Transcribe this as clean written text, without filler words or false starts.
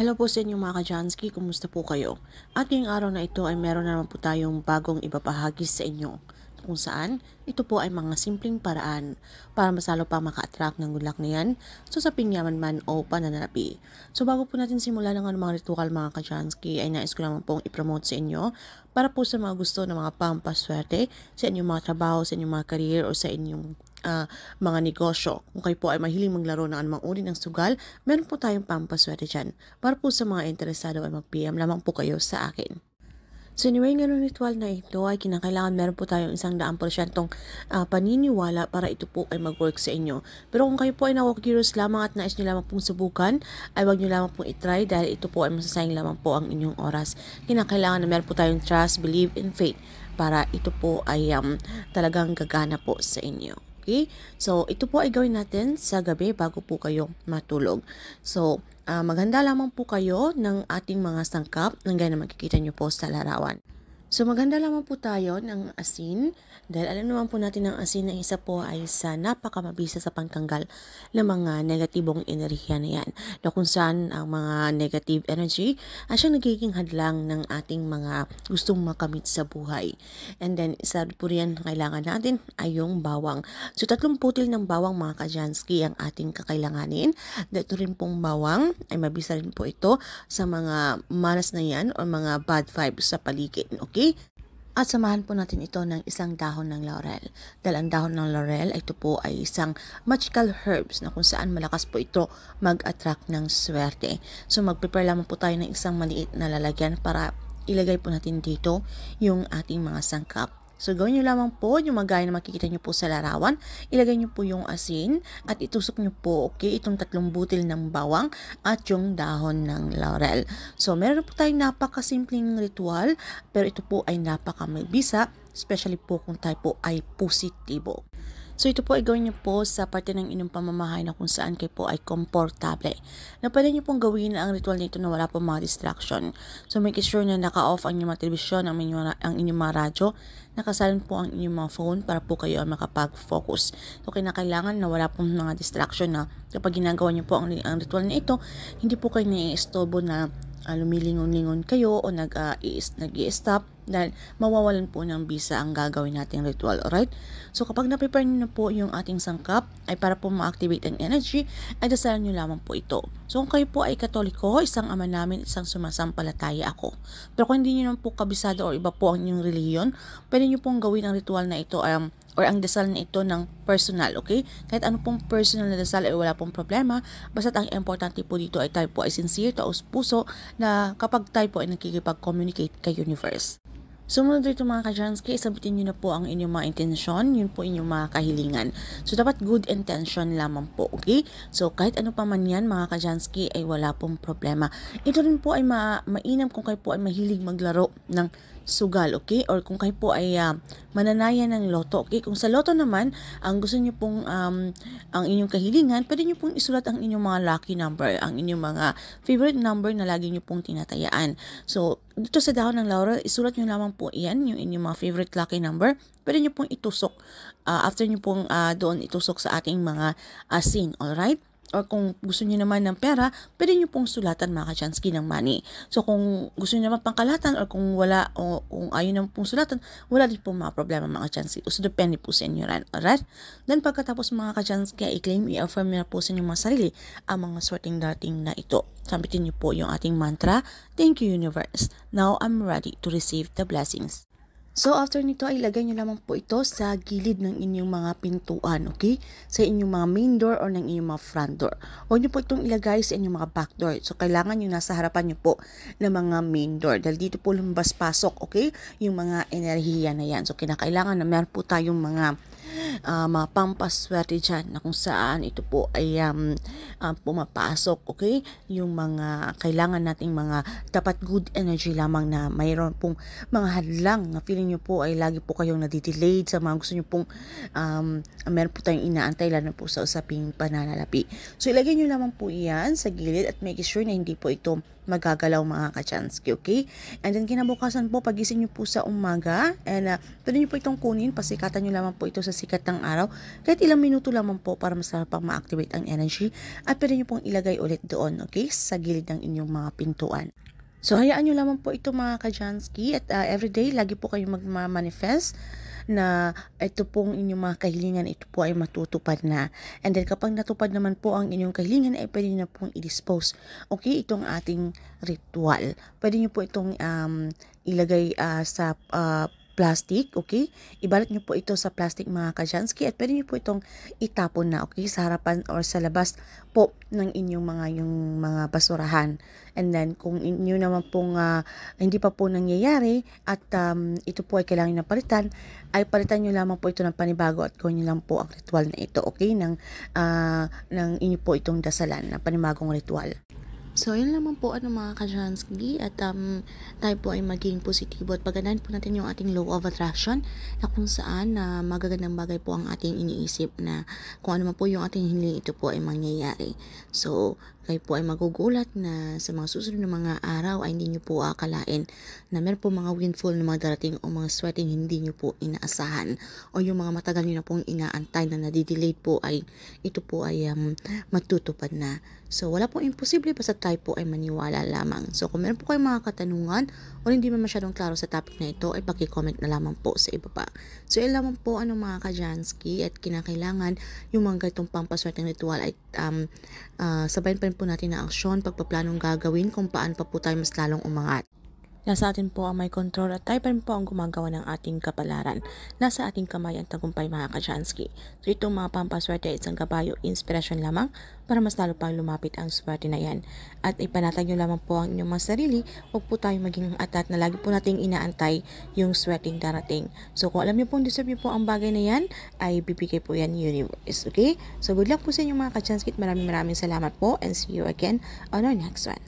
Hello po sa inyo mga ka-Jansky, kumusta po kayo? At ngayong araw na ito ay meron na naman po tayong bagong ibabahagi sa inyo kung saan ito po ay mga simpleng paraan para mas lalo pa maka-attract ng good luck na yan so sa pinyaman man o pananalapi. So bago po natin simulan ng mga ritual mga ka-Jansky ay nais ko naman pong ipromote sa inyo para po sa mga gusto ng mga pampaswerte sa inyong mga trabaho, sa inyong mga career o sa inyong mga negosyo. Kung kayo po ay mahiling maglaro ng anumang uri ng sugal, meron po tayong pampaswerte dyan. Para po sa mga interesado ay mag-PM lamang po kayo sa akin. So anyway, ngayong ritual na ito ay kinakailangan meron po tayong 100% paniniwala para ito po ay mag-work sa inyo. Pero kung kayo po ay naku-curious lamang at nais nyo lamang pong subukan, ay wag nyo lamang pong itry dahil ito po ay masasayang lamang po ang inyong oras. Kinakailangan na meron po tayong trust, believe, and faith para ito po ay talagang gagana po sa inyo. Okay? So, ito po ay gawin natin sa gabi bago po kayo matulog. So, maghanda lamang po kayo ng ating mga sangkap ng gaya na makikita nyo po sa larawan. So, maghanda lamang po tayo ng asin dahil alam naman po natin ang asin na isa po ay sa napakamabisa sa pagtanggal ng mga negatibong enerhiya na yan. Na kung saan ang mga negative energy ay siyang nagiging hadlang ng ating mga gustong makamit sa buhay. And then, isa po riyan na kailangan natin ay yung bawang. So, 3 putil ng bawang mga ka-Jansky ang ating kakailanganin. Dito rin pong bawang ay mabisa rin po ito sa mga malas na yan o mga bad vibes sa paligid. Okay? At samahan po natin ito ng isang dahon ng laurel. Dahil ang dahon ng laurel ito po ay isang magical herbs na kung saan malakas po ito mag-attract ng swerte. So mag-prepare lamang po tayo ng isang maliit na lalagyan para ilagay po natin dito yung ating mga sangkap. So, gawin nyo lamang po yung magaya na makikita nyo po sa larawan. Ilagay nyo po yung asin at itusok nyo po, okay, itong 3 butil ng bawang at yung dahon ng laurel. So, meron po tayong napakasimpleng ritual, pero ito po ay napakamabisa, especially po kung tayo po ay positibo. So ito po ay gawin niyo po sa parte ng inyong pamamahay na kung saan kayo po ay komportable. Na pwede niyo pong gawin ang ritual nito na wala pong mga distraction. So make sure na naka-off ang inyong mga telebisyon, ang inyong mga radyo, nakasalin po ang inyong mga phone para po kayo ay makapag-focus. So kinakailangan na wala pong mga distraction na kapag ginagawa niyo po ang ritual na ito, hindi po kayo nai-estobo na lumilingon-lingon kayo o nag-i-stop dahil mawawalan po ng bisa ang gagawin nating ritual, alright? So kapag na-prepare nyo na po yung ating sangkap ay para po ma-activate ang energy, ay dasalan nyo lamang po ito. So kung kayo po ay Katoliko, isang ama namin, isang sumasampalataya ako. Pero kung hindi nyo naman po kabisado o iba po ang inyong relihiyon, pwede nyo pong gawin ang ritual na ito or ang dasal na ito ng personal, okay? Kahit ano pong personal na dasal ay wala pong problema, basta't ang importante po dito ay tayo po ay sincere, taos puso, na kapag tayo po ay nakikipag-communicate kay universe. Sumunod dito mga ka-Jansky, sabitin nyo na po ang inyong mga intensyon, yun po inyong mga kahilingan. So dapat good intention lamang po, okay? So kahit ano pa man yan mga ka-Jansky ay wala pong problema. Ito rin po ay mainam kung kayo po ay mahilig maglaro ng sugal, okay? Or kung kayo po ay mananayan ng loto, okay? Kung sa loto naman, ang gusto nyo pong ang inyong kahilingan, pwede nyo pong isulat ang inyong mga lucky number, ang inyong mga favorite number na lagi nyo pong tinatayaan. So, dito sa dahon ng laurel, isulat nyo lamang po yan, yung inyong mga favorite lucky number. Pwede nyo pong itusok, after nyo pong doon itusok sa ating mga asin, alright? Or kung gusto niyo naman ng pera, pwede niyo pong sulatan mga ka-Jansky ng money. So kung gusto niyo naman pangkalatan or kung wala o kung ayaw naman pong sulatan, wala din pong mga problema mga ka-Jansky. So depende po sa inyo rin. Alright? Then pagkatapos mga ka-Jansky, i-claim, i-affirm na po sa inyong mga sarili ang mga swerteng dating na ito. Sambitin niyo po yung ating mantra, Thank you universe. Now I'm ready to receive the blessings. So after nito ay ilagay nyo lamang po ito sa gilid ng inyong mga pintuan, okay? Sa inyong mga main door or ng inyong mga front door. Huwag nyo po itong ilagay sa inyong mga back door. So kailangan nyo nasa harapan nyo po ng mga main door. Dahil dito po lumabas-pasok, okay? Yung mga enerhiya na yan. So kinakailangan na meron po tayong mga pampaswerte dyan na kung saan ito po ay pumapasok, okay? Yung mga kailangan nating mga dapat good energy lamang na mayroon pong mga hadlang na feeling nyo po ay lagi po kayong nadidelayed sa mga gusto nyo pong meron po tayong inaantay lalo po sa usaping pananalapi. So ilagay nyo lamang po iyan sa gilid at make sure na hindi po ito magagalaw mga ka-Jansky, okay? And then kinabukasan po, pagising nyo po sa umaga, and pwede nyo po itong kunin, pasikatan nyo lamang po ito sa sa sikat ng araw, kahit ilang minuto lamang po para mas lalo pang ma-activate ang energy at pwede nyo pong ilagay ulit doon, okay, sa gilid ng inyong mga pintuan. So, hayaan nyo lamang po ito mga ka-Jansky at everyday, lagi po kayong magma-manifest na ito pong inyong mga kahilingan, ito po ay matutupad na. And then kapag natupad naman po ang inyong kahilingan, ay pwede nyo na pong i-dispose. Okay, itong ating ritual. Pwede nyo po itong ilagay sa plastic, okay? Ibalot nyo po ito sa plastic mga ka-Jansky at pwede nyo po itong itapon na, okay? Sa harapan or sa labas po ng inyong mga basurahan. And then, kung inyo naman pong hindi pa po nangyayari at ito po ay kailangan na palitan, ay palitan nyo lamang po ito ng panibago at gawin nyo lang po ang ritual na ito, okay? Ng inyo po itong dasalan na panibagong ritual. So, yun lamang po mga ka-Jansky at tayo po ay maging positibo at paganahin po natin yung ating law of attraction na kung saan magagandang bagay po ang ating iniisip na kung ano man po yung ating hiling, ito po ay mangyayari. So, kayo po ay magugulat na sa mga susunod na mga araw ay hindi nyo po akalain na meron po mga windfall na mga darating o mga sweating hindi nyo po inaasahan o yung mga matagal nyo na pong inaantay na nadidelayed po ay ito po ay matutupad na. So, wala pong imposible basta tayo po ay maniwala lamang. So, kung meron po kayong mga katanungan o hindi man masyadong klaro sa topic na ito, ay paki-comment na lamang po sa ibaba. So, yun lamang po mga ka-Jansky at kinakailangan yung mga ganitong pampaswerteng ritual ay sabayin pa rin po natin na aksyon, pagpaplanong gagawin kung paano pa po tayo mas lalong umangat. Nasa atin po ang may control at tayo pa rin po ang gumagawa ng ating kapalaran. Nasa ating kamay ang tagumpay mga ka-Jansky. So itong mga pampaswerte ay isang kabayo, inspirasyon lamang para mas lalo pang lumapit ang swerte na yan. At ipanatag nyo lamang po ang inyong mga sarili, huwag po tayo maging atat na lagi po nating inaantay yung swerteng darating. So kung alam nyo po, deserve nyo po ang bagay na yan, ay bibigay po yan universe. Okay? So good luck po sa inyong mga ka-Jansky at maraming salamat po and see you again on our next one.